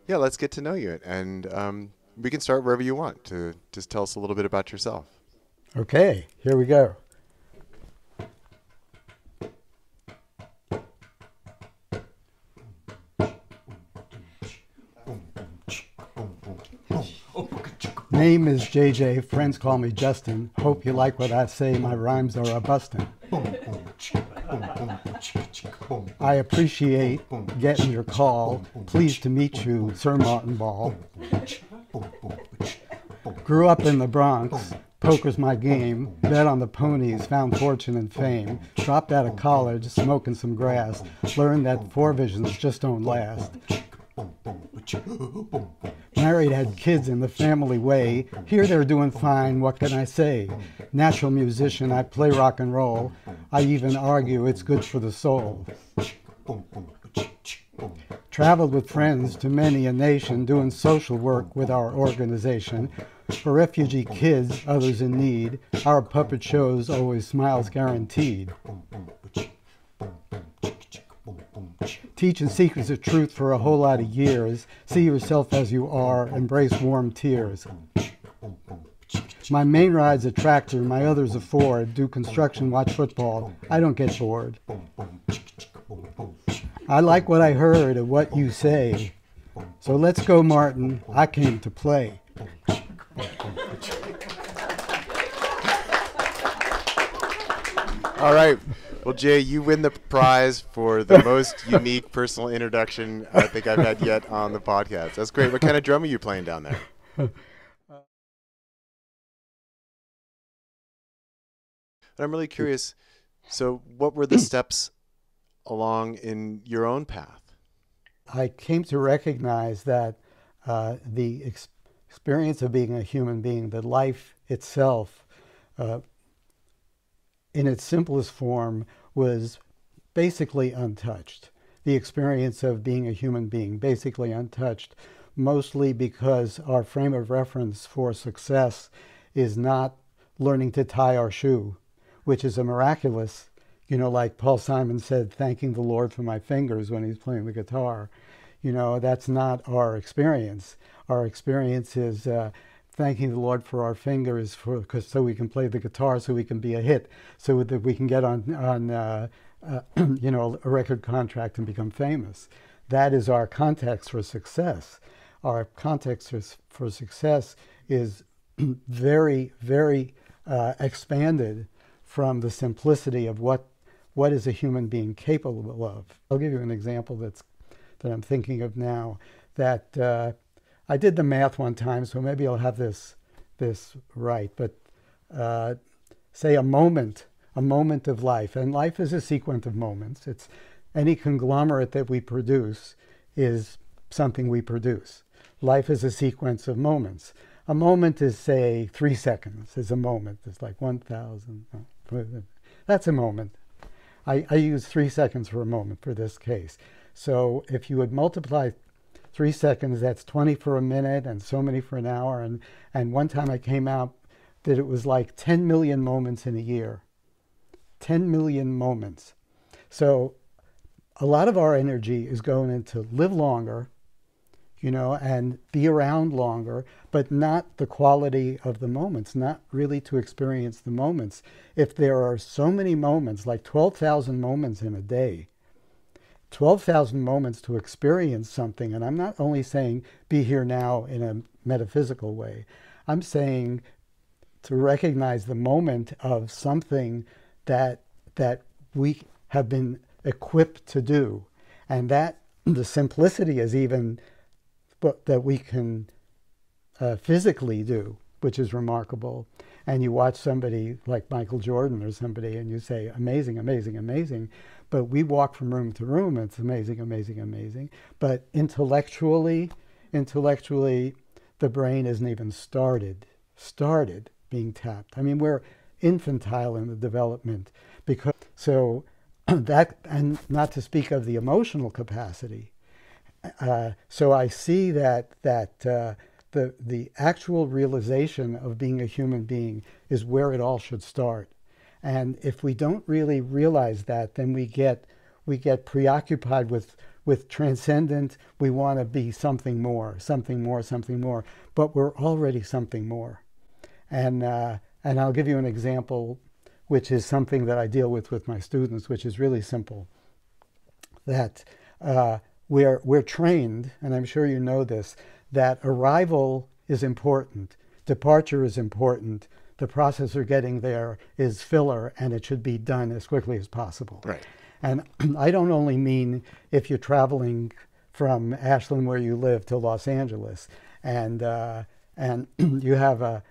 Yeah, let's get to know you, and we can start wherever you want to just tell us a little bit about yourself. Okay, here we go. Name is J J. Friends call me Justin. Hope you like what I say. My rhymes are a bustin'. I appreciate getting your call. Pleased to meet you, Sir Martin Ball. Grew up in the Bronx. Poker's my game. Bet on the ponies. Found fortune and fame. Dropped out of college, smoking some grass. Learned that four visions just don't last. Married, had kids in the family way. Here they're doing fine, what can I say? Natural musician, I play rock and roll. I even argue it's good for the soul. Traveled with friends to many a nation, doing social work with our organization. For refugee kids, others in need, our puppet shows always smiles guaranteed. Teaching secrets of truth for a whole lot of years. See yourself as you are, embrace warm tears. My main ride's a tractor, my other's a Ford. Do construction, watch football, I don't get bored. I like what I heard of what you say. So let's go, Martin, I came to play. All right. Well, Jay, you win the prize for the most unique personal introduction I think I've had yet on the podcast. That's great. What kind of drum are you playing down there? I'm really curious. So, what were the steps along in your own path? I came to recognize that the experience of being a human being, that life itself, in its simplest form, was basically untouched. The experience of being a human being, basically untouched, mostly because our frame of reference for success is not learning to tie our shoe, which is a miraculous, like Paul Simon said, thanking the Lord for my fingers when he's playing the guitar. That's not our experience. Our experience is thanking the Lord for our fingers, so we can play the guitar, so we can be a hit, so that we can get on a record contract and become famous. That is our context for success. Our context for success is very, very expanded from the simplicity of what is a human being capable of. I'll give you an example that I'm thinking of now. That I did the math one time, so maybe I'll have this right. But say a moment of life, and life is a sequence of moments. It's any conglomerate that we produce is something we produce. Life is a sequence of moments. A moment is, say, 3 seconds is a moment. It's like 1,000. That's a moment. I use 3 seconds for a moment for this case. So if you would multiply 3 seconds, that's 20 for a minute and so many for an hour. And one time I came out that it was like 10 million moments in a year. 10 million moments. So a lot of our energy is going into live longer, and be around longer, but not the quality of the moments, not really to experience the moments. If there are so many moments, like 12,000 moments in a day, 12,000 moments to experience something, and I'm not only saying be here now in a metaphysical way, I'm saying to recognize the moment of something that we have been equipped to do, and that the simplicity is even that we can physically do, which is remarkable. And you watch somebody like Michael Jordan or somebody and you say, amazing, amazing, amazing. But we walk from room to room, and it's amazing, amazing, amazing. But intellectually, the brain isn't even started being tapped. I mean, we're infantile in the development because so that, and not to speak of the emotional capacity. So I see that the actual realization of being a human being is where it all should start. And if we don't really realize that, then we get preoccupied with with transcendent, we want to be something more, something more, something more. But we're already something more. And I'll give you an example, which is something that I deal with my students, which is really simple. That we're trained, and I'm sure you know this, that arrival is important, departure is important, the process of getting there is filler, and it should be done as quickly as possible. Right. And I don't only mean if you're traveling from Ashland, where you live, to Los Angeles, and you have a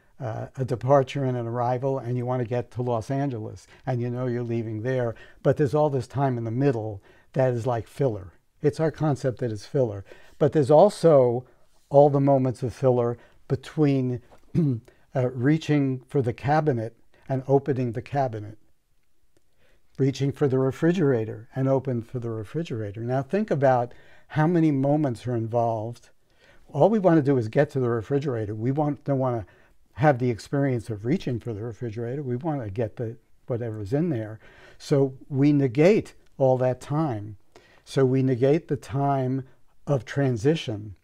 departure and an arrival, and you want to get to Los Angeles, and you know you're leaving there, but there's all this time in the middle that is like filler. It's our concept that is filler. But there's also all the moments of filler between reaching for the cabinet and opening the cabinet, reaching for the refrigerator and open for the refrigerator. Now think about how many moments are involved. All we want to do is get to the refrigerator. We don't want to have the experience of reaching for the refrigerator. We want to get whatever's in there. So we negate all that time. So we negate the time of transition,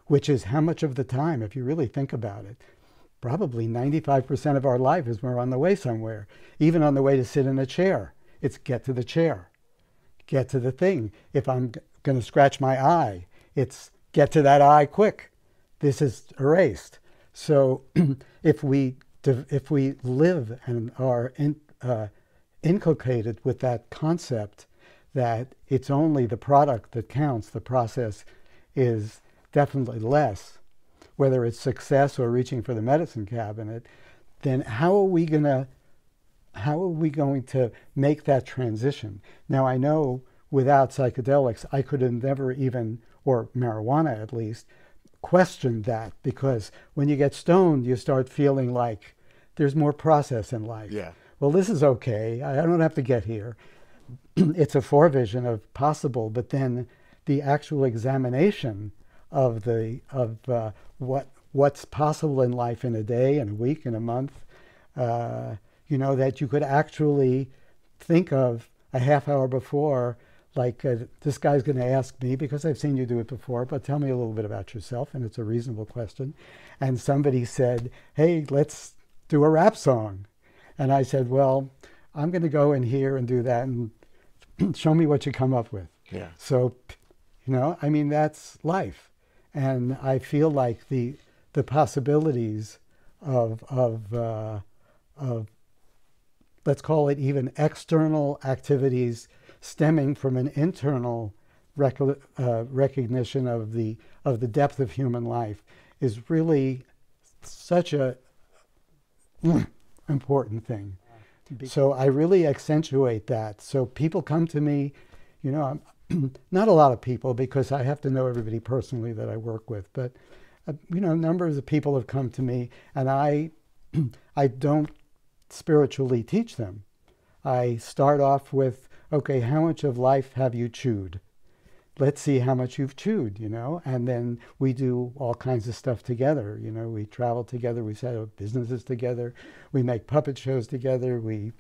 which is how much of the time, if you really think about it, probably 95% of our life is we're on the way somewhere. Even on the way to sit in a chair, it's get to the chair, get to the thing. If I'm going to scratch my eye, it's get to that eye quick. This is erased. So if we live and are inculcated with that concept that it's only the product that counts, the process is definitely less, whether it's success or reaching for the medicine cabinet, then how are we going to make that transition? Now, I know without psychedelics, I could have never even, or marijuana at least, questioned that, because when you get stoned, you start feeling like there's more process in life. Yeah. Well, this is okay. I don't have to get here. It's a forevision of possible, but then the actual examination of what's possible in life in a day, in a week, in a month, that you could actually think of a half hour before, like this guy's going to ask me, because I've seen you do it before, but tell me a little bit about yourself, and it's a reasonable question. And somebody said, hey, let's do a rap song. And I said, well, I'm going to go in here and do that, and show me what you come up with. Yeah. So, that's life. And I feel like the possibilities of let's call it even external activities stemming from an internal recognition of the depth of human life is really such a important thing. So I really accentuate that. So people come to me, not a lot of people, because I have to know everybody personally that I work with, but numbers of people have come to me, and I don't spiritually teach them. I start off with, okay, how much of life have you chewed? Let's see how much you've chewed, and then we do all kinds of stuff together. We travel together, we set up businesses together, we make puppet shows together, we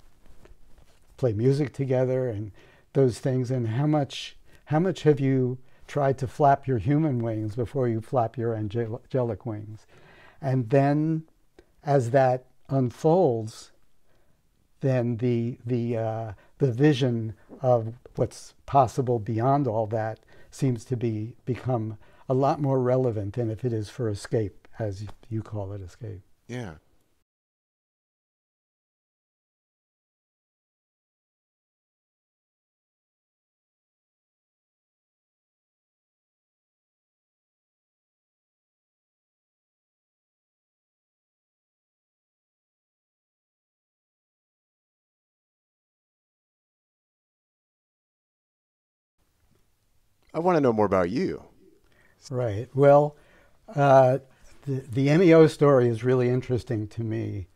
play music together, and those things. And how much have you tried to flap your human wings before you flap your angelic wings? And then as that unfolds, then the vision of what's possible beyond all that seems to become a lot more relevant than if it is for escape, as you call it, escape. Yeah. I want to know more about you. Right. Well, the MEO story is really interesting to me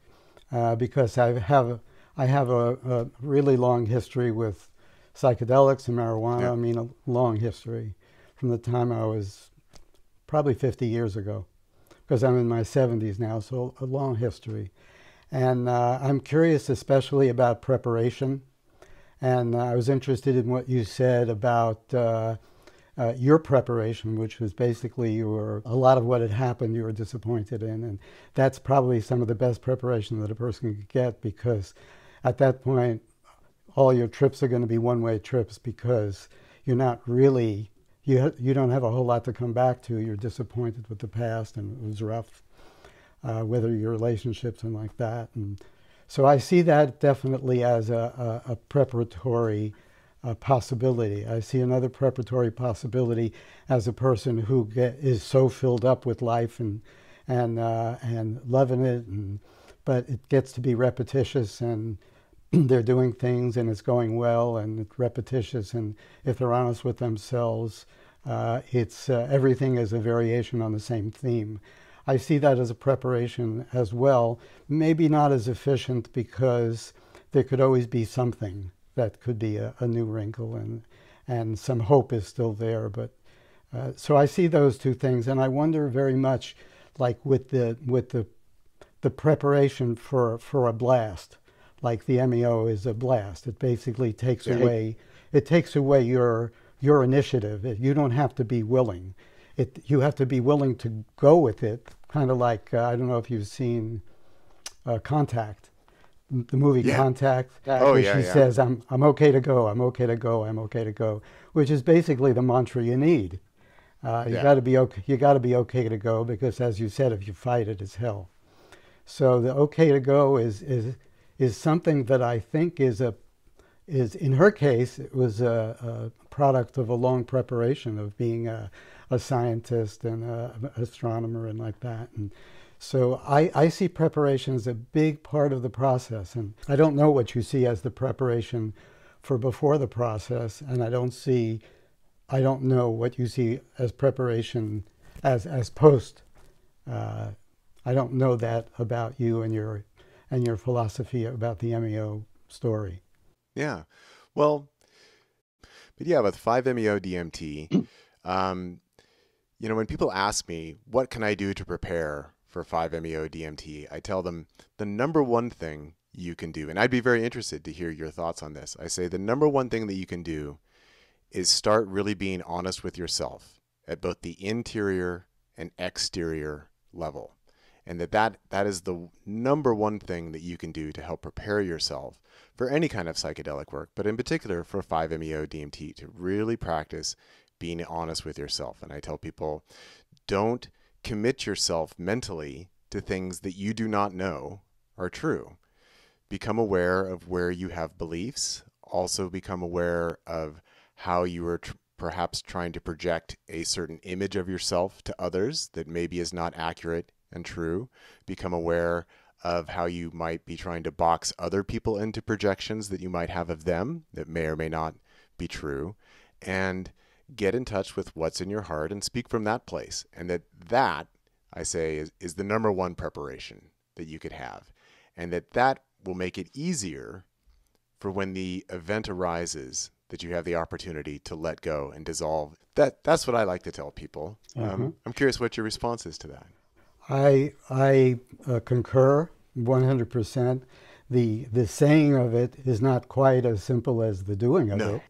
because I have a really long history with psychedelics and marijuana. Yeah. I mean, a long history from the time I was probably 50 years ago, because I'm in my 70s now, so a long history. And I'm curious especially about preparation. And I was interested in what you said about your preparation, which was basically a lot of what had happened you were disappointed in. And that's probably some of the best preparation that a person could get, because at that point, all your trips are going to be one-way trips, because you're not really, you don't have a whole lot to come back to. You're disappointed with the past and it was rough, whether your relationships and like that. And so I see that definitely as a preparatory possibility. I see another preparatory possibility as a person who is so filled up with life and loving it, but it gets to be repetitious, and they're doing things and it's going well and it's repetitious, and if they're honest with themselves, it's everything is a variation on the same theme. I see that as a preparation as well. Maybe not as efficient, because there could always be something that could be a new wrinkle, and some hope is still there. But so I see those two things, and I wonder very much, like with the preparation for a blast, like the MEO is a blast. It basically takes away your initiative. You don't have to be willing. You have to be willing to go with it, kind of like, I don't know if you've seen Contact, the movie Contact, where she says, I'm okay to go, I'm okay to go, I'm okay to go, which is basically the mantra you need. You got to be okay. You got to be okay to go, because, as you said, if you fight it, it's hell. So the okay to go is something that I think is in her case, it was a product of a long preparation of being a scientist and an astronomer and like that. And so I see preparation as a big part of the process. And I don't know what you see as the preparation for before the process, and I don't know what you see as preparation as post. I don't know that about you and your philosophy about the MEO story. Yeah. Well, but yeah, with 5-MeO DMT, when people ask me, what can I do to prepare for 5-MeO DMT? I tell them the number one thing you can do, and I'd be very interested to hear your thoughts on this. I say the number one thing that you can do is start really being honest with yourself at both the interior and exterior level. And that is the number one thing that you can do to help prepare yourself for any kind of psychedelic work, but in particular for 5-MeO DMT, to really practice being honest with yourself. And I tell people, don't commit yourself mentally to things that you do not know are true. Become aware of where you have beliefs. Also become aware of how you are perhaps trying to project a certain image of yourself to others that maybe is not accurate and true. Become aware of how you might be trying to box other people into projections that you might have of them that may or may not be true. And get in touch with what's in your heart and speak from that place. And that I say, is the number one preparation that you could have. And that will make it easier for when the event arises, that you have the opportunity to let go and dissolve. That's what I like to tell people. I'm curious what your response is to that. I concur 100%. The saying of it is not quite as simple as the doing of it.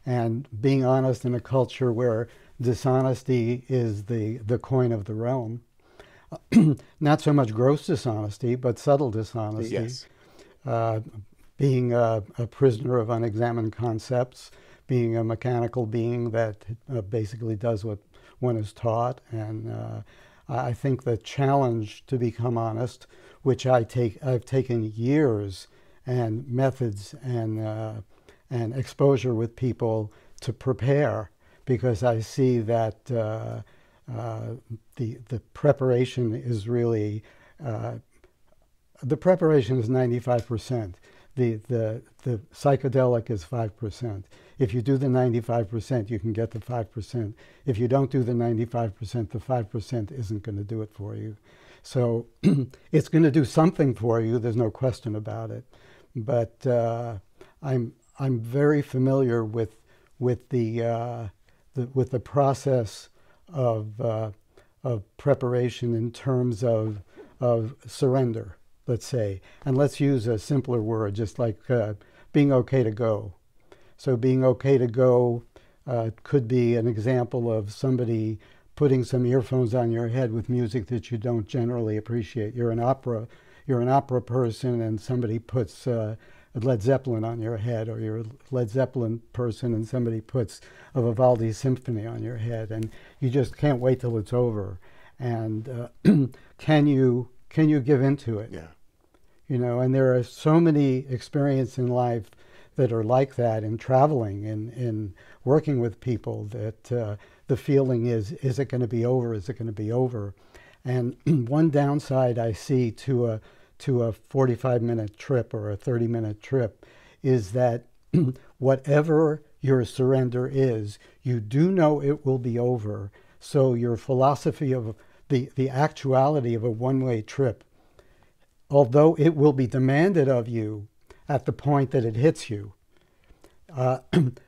And being honest in a culture where dishonesty is the coin of the realm. Not so much gross dishonesty, but subtle dishonesty. Yes. Being a prisoner of unexamined concepts, being a mechanical being that basically does what one is taught. And I think the challenge to become honest, which I've taken years and methods and exposure with people to prepare, because I see that the preparation is really the preparation is 95%. The psychedelic is 5%. If you do the 95%, you can get the 5%. If you don't do the 95%, the 5% isn't going to do it for you. So it's going to do something for you. There's no question about it. But I'm very familiar with the process of preparation in terms of surrender, let's say. And let's use a simpler word, just like being okay to go. So being okay to go It could be an example of somebody putting some earphones on your head with music that you don't generally appreciate. You're an opera person, and somebody puts Led Zeppelin on your head, or you're a Led Zeppelin person and somebody puts a Vivaldi symphony on your head, and you just can't wait till it's over. And can you give into it? Yeah. You know, and there are so many experiences in life that are like that, in traveling and in working with people, that the feeling is it going to be over? Is it going to be over? And one downside I see to a 45-minute trip or a 30-minute trip is that whatever your surrender is, you do know it will be over. So your philosophy of the actuality of a one-way trip, although it will be demanded of you at the point that it hits you,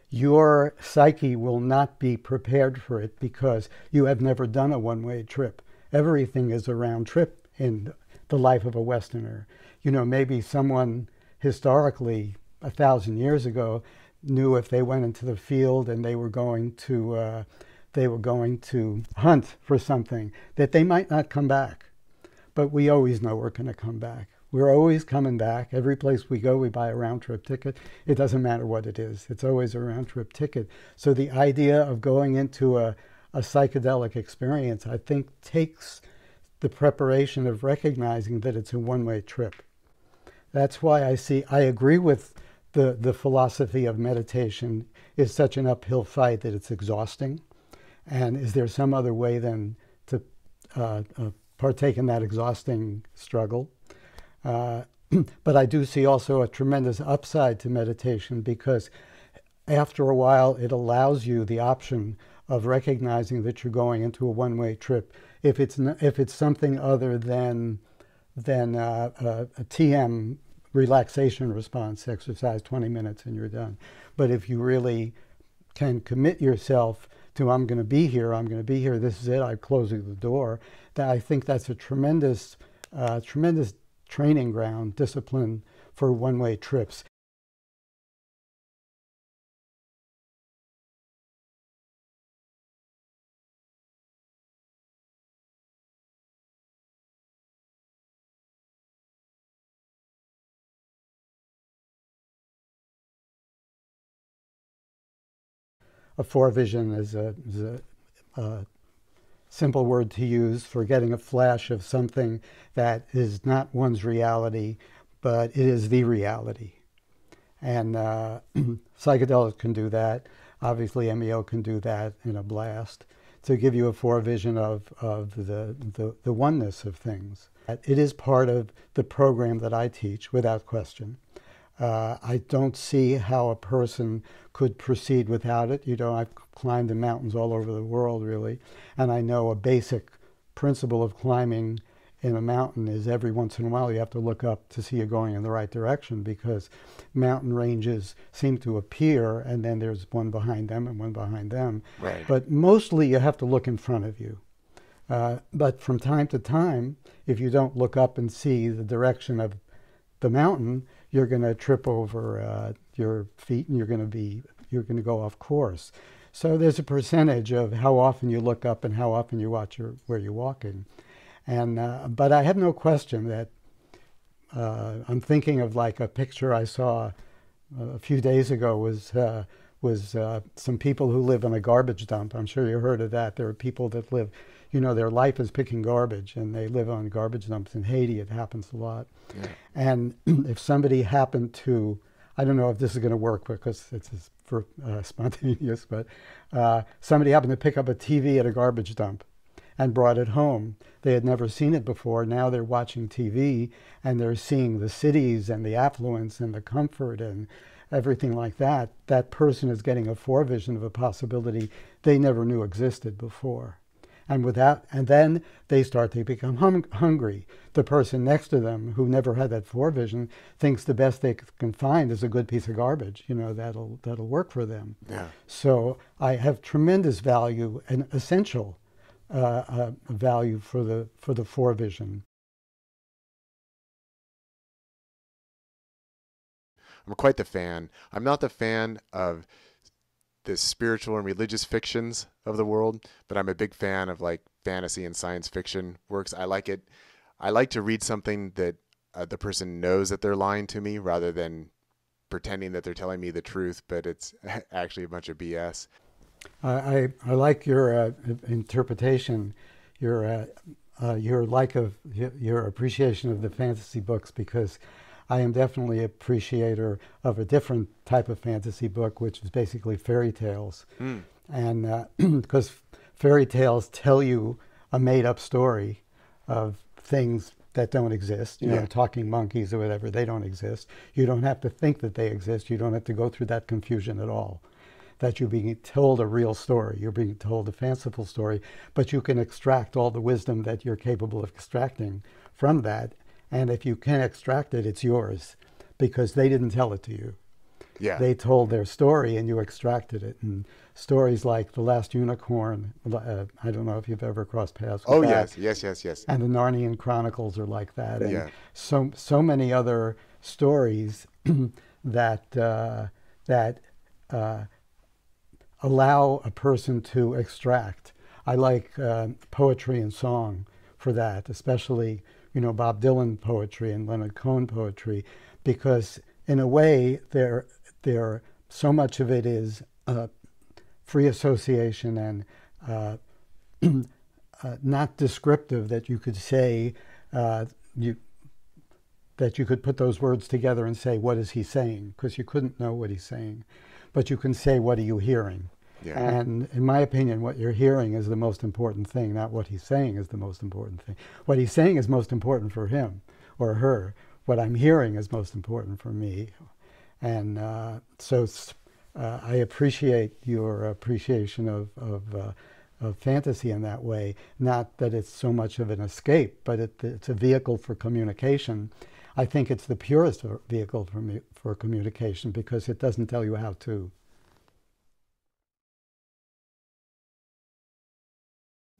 your psyche will not be prepared for it because you have never done a one-way trip. Everything is a round trip in the life of a Westerner. You know, maybe someone historically 1,000 years ago knew if they went into the field and they were going to hunt for something, that they might not come back. But we always know we're going to come back. We're always coming back. Every place we go, we buy a round-trip ticket. It doesn't matter what it is. It's always a round-trip ticket. So the idea of going into a psychedelic experience, I think, takes the preparation of recognizing that it's a one-way trip. That's why I agree with the philosophy of meditation is such an uphill fight that it's exhausting. And is there some other way than to partake in that exhausting struggle? But I do see also a tremendous upside to meditation, because after a while it allows you the option of recognizing that you're going into a one-way trip. If it's something other than a TM relaxation response exercise, 20 minutes and you're done. But if you really can commit yourself to, I'm going to be here, this is it, I'm closing the door, that I think that's a tremendous training ground, discipline for one-way trips. A forevision is a simple word to use for getting a flash of something that is not one's reality, but it is the reality. And psychedelics can do that. Obviously, MEO can do that in a blast, to give you a forevision of the oneness of things. It is part of the program that I teach, without question. I don't see how a person could proceed without it. You know, I've climbed in mountains all over the world, really, and I know a basic principle of climbing in a mountain is every once in a while you have to look up to see you're going in the right direction, because mountain ranges seem to appear and then there's one behind them and one behind them. Right. But mostly you have to look in front of you. But from time to time, if you don't look up and see the direction of the mountain, you're going to trip over your feet and you're going to go off course. So there's a percentage of how often you look up and how often you watch where you're walking. And but I have no question that I'm thinking of, like, a picture I saw a few days ago was some people who live in a garbage dump. I'm sure you heard of that. There are people that live, you know, their life is picking garbage, and they live on garbage dumps. In Haiti, it happens a lot. Yeah. And if somebody happened to, I don't know if this is going to work because it's for spontaneous, but somebody happened to pick up a TV at a garbage dump and brought it home. They had never seen it before. Now they're watching TV and they're seeing the cities and the affluence and the comfort and everything like that. That person is getting a forevision of a possibility they never knew existed before. And then they start to become hungry. The person next to them, who never had that forevision, thinks the best they can find is a good piece of garbage. You know, that'll work for them. Yeah. So I have tremendous value and essential value for the forevision. I'm quite the fan. I'm not the fan of the spiritual and religious fictions of the world, but I'm a big fan of like fantasy and science fiction works. I like it. I like to read something that the person knows that they're lying to me rather than pretending that they're telling me the truth, but it's actually a bunch of BS. I like your interpretation, your like of your appreciation of the fantasy books, because I am definitely an appreciator of a different type of fantasy book, which is basically fairy tales. Mm. And because fairy tales tell you a made-up story of things that don't exist, you know, talking monkeys or whatever, they don't exist. You don't have to think that they exist. You don't have to go through that confusion at all. That you're being told a real story. You're being told a fanciful story, but you can extract all the wisdom that you're capable of extracting from that. And if you can extract it, it's yours, because they didn't tell it to you. Yeah. They told their story and you extracted it. And stories like The Last Unicorn, I don't know if you've ever crossed paths with that. Yes. And the Narnian Chronicles are like that. And Yeah. so many other stories that allow a person to extract. I like poetry and song for that, especially, you know, Bob Dylan poetry and Leonard Cohen poetry, because in a way, there so much of it is free association and not descriptive, that you could say that you could put those words together and say, what is he saying? Because you couldn't know what he's saying, but you can say, what are you hearing? Yeah. And in my opinion, what you're hearing is the most important thing, not what he's saying is the most important thing. What he's saying is most important for him or her. What I'm hearing is most important for me. And so I appreciate your appreciation of fantasy in that way. Not that it's so much of an escape, but it's a vehicle for communication. I think it's the purest vehicle for communication, because it doesn't tell you how to.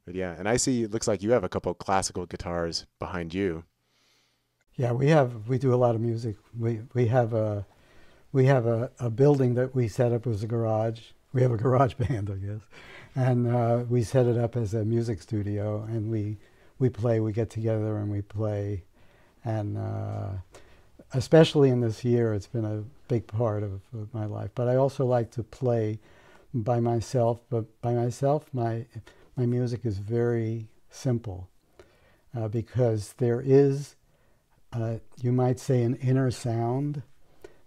But yeah, and I see it looks like you have a couple classical guitars behind you. Yeah, we do a lot of music. We have a building that we set up as a garage. We have a garage band, I guess, and we set it up as a music studio, and we play. We get together and we play, and especially in this year, it's been a big part of my life. But I also like to play by myself. But by myself, my music is very simple, because there is, you might say, an inner sound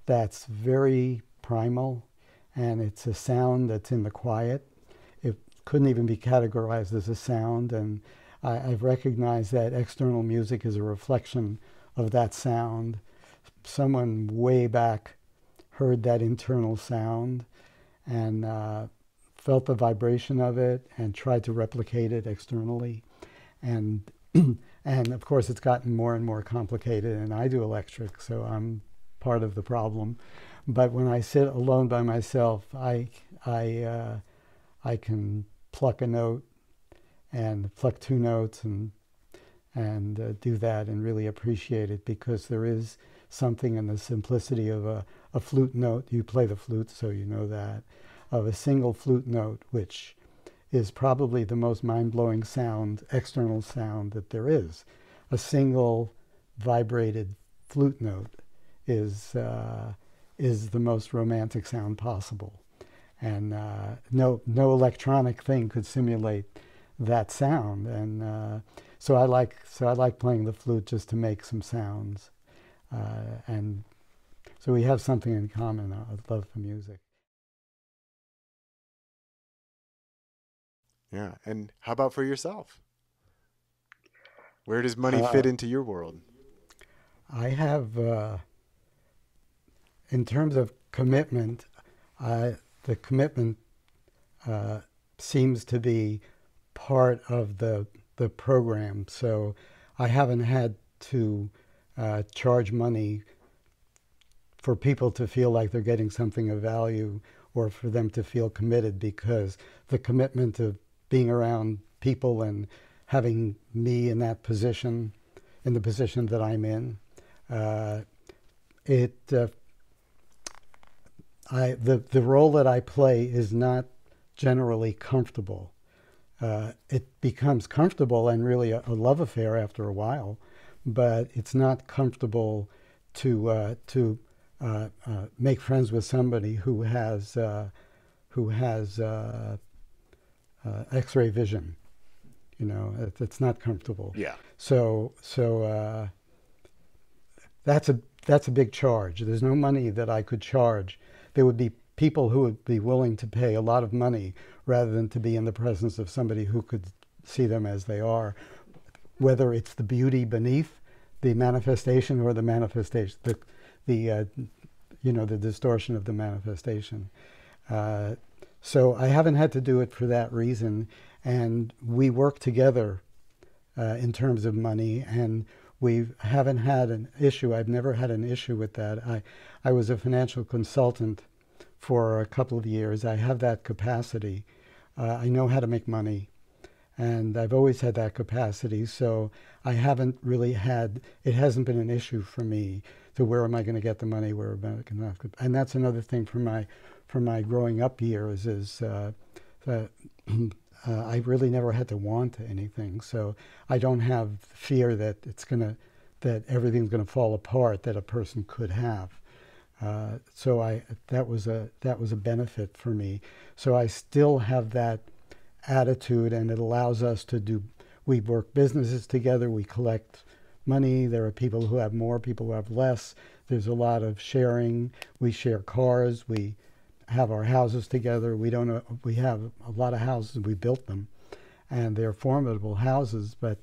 that's very primal, and it's a sound that's in the quiet. It couldn't even be categorized as a sound, and I've recognized that external music is a reflection of that sound. Someone way back heard that internal sound and felt the vibration of it and tried to replicate it externally. And and of course, it's gotten more and more complicated, and I do electric, so I'm part of the problem. But when I sit alone by myself, I can pluck a note and pluck two notes and do that and really appreciate it, because there is something in the simplicity of a flute note. You play the flute, so you know that. Of a single flute note, which is probably the most mind-blowing sound, external sound that there is. A single vibrated flute note is the most romantic sound possible, and no electronic thing could simulate that sound. And so I like playing the flute just to make some sounds, and so we have something in common. I love for music. Yeah. And how about for yourself? Where does money fit into your world? I have, in terms of commitment, the commitment seems to be part of the program. So I haven't had to charge money for people to feel like they're getting something of value, or for them to feel committed, because the commitment of being around people and having me in that position, in the position that I'm in, the role that I play is not generally comfortable. It becomes comfortable and really a love affair after a while, but it's not comfortable to make friends with somebody who has X-ray vision. You know, it's not comfortable. Yeah. So that's a big charge. There's no money that I could charge. There would be people who would be willing to pay a lot of money rather than to be in the presence of somebody who could see them as they are, whether it's the beauty beneath the manifestation or the manifestation, the the distortion of the manifestation. So I haven't had to do it for that reason, and we work together in terms of money, and we haven't had an issue. I've never had an issue with that. I was a financial consultant for a couple of years. I have that capacity. I know how to make money, and I've always had that capacity. So I haven't really had, it hasn't been an issue for me to where am I going to get the money, where am I going to, and that's another thing from my growing up years is I really never had to want anything. So I don't have fear that that everything's going to fall apart that a person could have. So that was a benefit for me. So I still have that attitude, and it allows us to do. We work businesses together. We collect money. There are people who have more, people who have less. There's a lot of sharing. We share cars. We have our houses together. We have a lot of houses. We built them, and they're formidable houses, but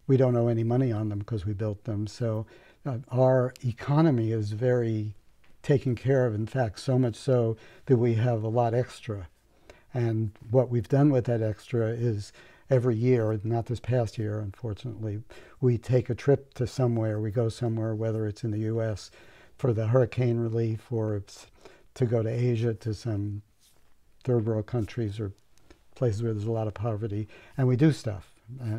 we don't owe any money on them because we built them. So our economy is very taken care of. In fact, so much so that we have a lot extra. And what we've done with that extra is every year, not this past year, unfortunately, we take a trip to somewhere. We go somewhere, whether it's in the U.S. for the hurricane relief, or it's to go to Asia, to some third world countries or places where there's a lot of poverty, and we do stuff.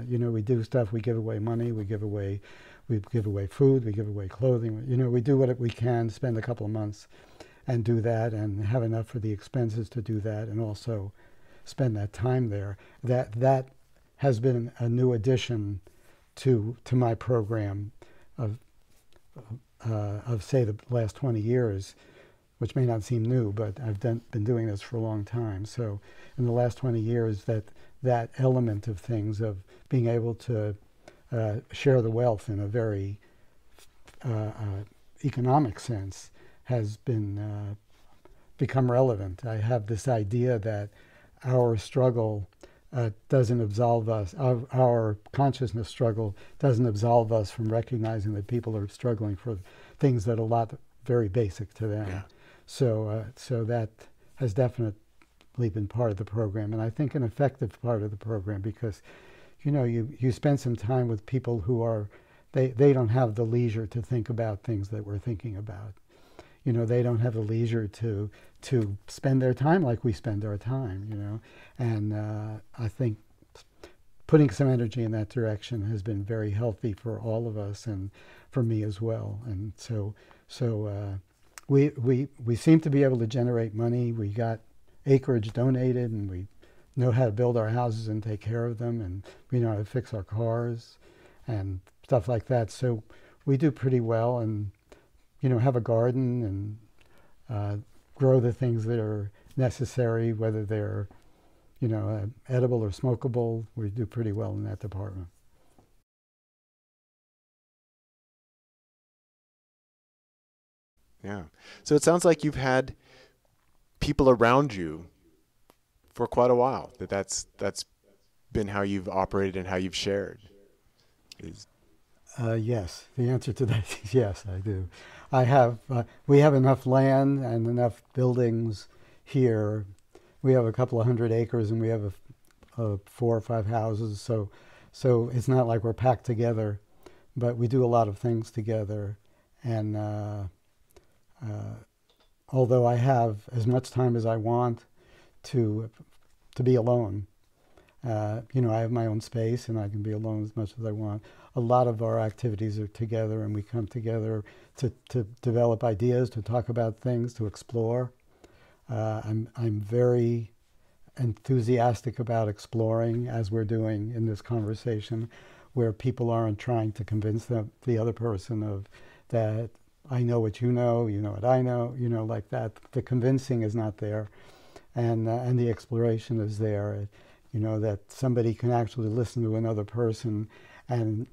We do stuff. We give away money. We give away food. We give away clothing. We do what we can. Spend a couple of months and do that, and have enough for the expenses to do that, and also spend that time there. That has been a new addition to my program of say the last 20 years, which may not seem new, but I've been doing this for a long time. So in the last 20 years, that element of things, of being able to share the wealth in a very economic sense, has become relevant. I have this idea that our struggle doesn't absolve us, our consciousness struggle doesn't absolve us from recognizing that people are struggling for things that are very basic to them. Yeah. So that has definitely been part of the program, and I think an effective part of the program, because you spend some time with people who they don't have the leisure to think about things that we're thinking about. They don't have the leisure to spend their time like we spend our time, and I think putting some energy in that direction has been very healthy for all of us, and for me as well. And so we seem to be able to generate money. We got acreage donated, and we know how to build our houses and take care of them, and we know how to fix our cars and stuff like that. So we do pretty well, and have a garden and grow the things that are necessary, whether they're edible or smokable. We do pretty well in that department. Yeah. So it sounds like you've had people around you for quite a while. That's been how you've operated and how you've shared. Yes, the answer to that is yes, I do. We have enough land and enough buildings here. We have a couple of 100 acres, and we have 4 or 5 houses. So it's not like we're packed together, but we do a lot of things together. And although I have as much time as I want to be alone, I have my own space and I can be alone as much as I want. A lot of our activities are together, and we come together to develop ideas, to talk about things, to explore. I'm very enthusiastic about exploring, as we're doing in this conversation, where people aren't trying to convince the other person of that I know what you know what I know, like that. The convincing is not there, and the exploration is there. That somebody can actually listen to another person and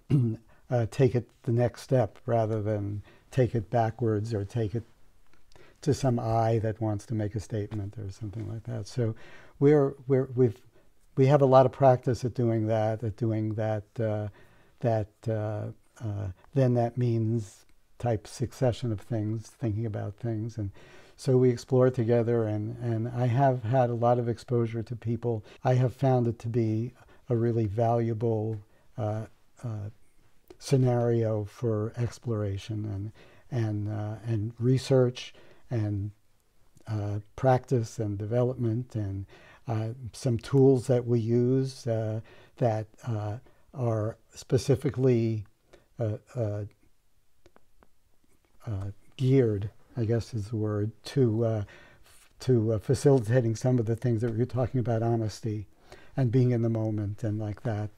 take it the next step rather than take it backwards or take it to some I that wants to make a statement or something like that. So we have a lot of practice at doing that. Then that means type succession of things, thinking about things, and so we explore together. And I have had a lot of exposure to people. I have found it to be a really valuable scenario for exploration and research and practice and development, and some tools that we use that are specifically geared, I guess is the word, to facilitating some of the things that we were talking about, honesty and being in the moment and like that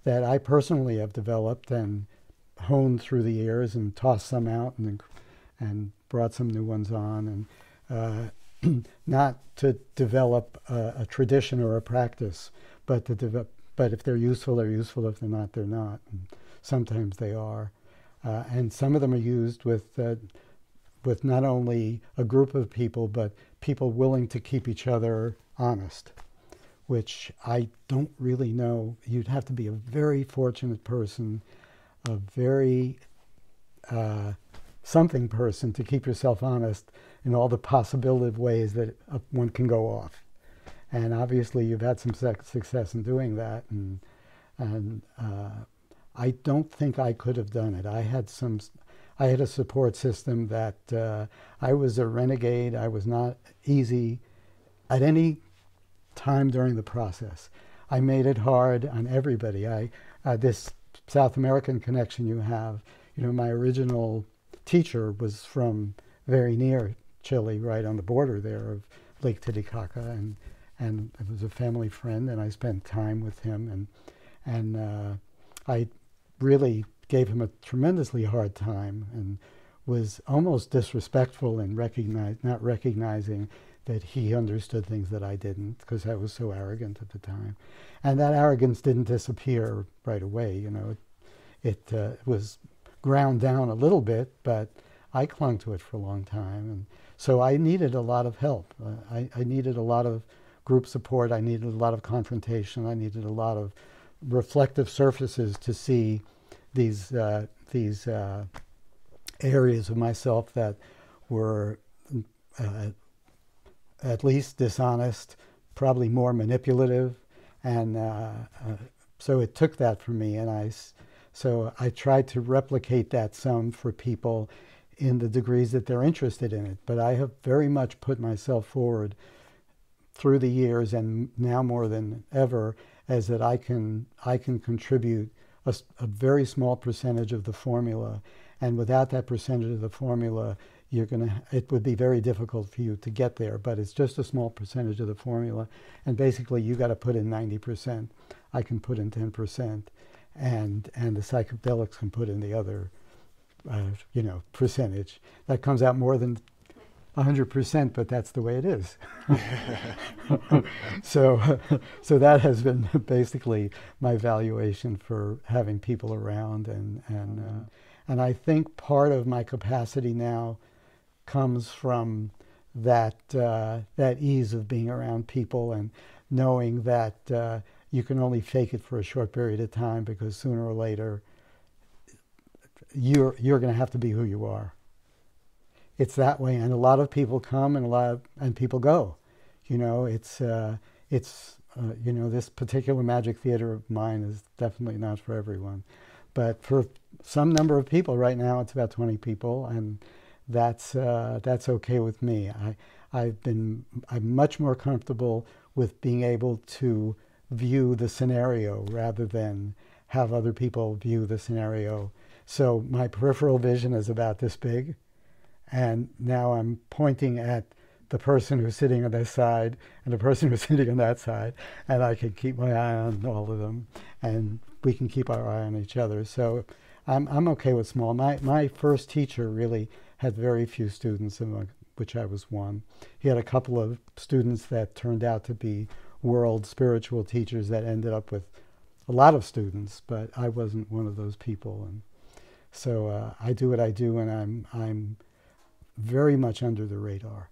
I personally have developed and honed through the years and tossed some out and brought some new ones on, and not to develop a tradition or a practice, but if they're useful, they're useful. If they're not, they're not. And sometimes they are, and some of them are used with not only a group of people, but people willing to keep each other honest, which I don't really know. You'd have to be a very fortunate person, a very something person to keep yourself honest in all the possibility of ways that one can go off. And obviously you've had some success in doing that, and I don't think I could have done it. I had a support system that I was a renegade. I was not easy at any time during the process. I made it hard on everybody. This South American connection you have, my original teacher was from very near Chile, right on the border there of Lake Titicaca, and it was a family friend, and I spent time with him, and I really gave him a tremendously hard time and was almost disrespectful in not recognizing that he understood things that I didn't, because I was so arrogant at the time. And that arrogance didn't disappear right away. It was ground down a little bit, but I clung to it for a long time. And so I needed a lot of help. I needed a lot of group support. I needed a lot of confrontation. I needed a lot of reflective surfaces to see these areas of myself that were at least dishonest, probably more manipulative, and so it took that from me, and I tried to replicate that some for people in the degrees that they're interested in it. But I have very much put myself forward through the years, and now more than ever, as that I can contribute a very small percentage of the formula, and without that percentage of the formula, it would be very difficult for you to get there. But it's just a small percentage of the formula, and basically you got to put in 90%. I can put in 10%, and the psychedelics can put in the other, percentage. That comes out more than 100%, but that's the way it is. So that has been basically my valuation for having people around, and I think part of my capacity now comes from that ease of being around people and knowing that you can only fake it for a short period of time, because sooner or later you're going to have to be who you are. It's that way, and a lot of people come and people go. It's this particular magic theater of mine is definitely not for everyone, but for some number of people right now, it's about 20 people, and that's okay with me. I'm much more comfortable with being able to view the scenario rather than have other people view the scenario. So my peripheral vision is about this big, and now I'm pointing at the person who's sitting on this side and the person who's sitting on that side, and I can keep my eye on all of them, and we can keep our eye on each other. So I'm okay with small. My first teacher really had very few students, in which I was one. He had a couple of students that turned out to be world spiritual teachers that ended up with a lot of students, but I wasn't one of those people. And so I do what I do, and I'm very much under the radar.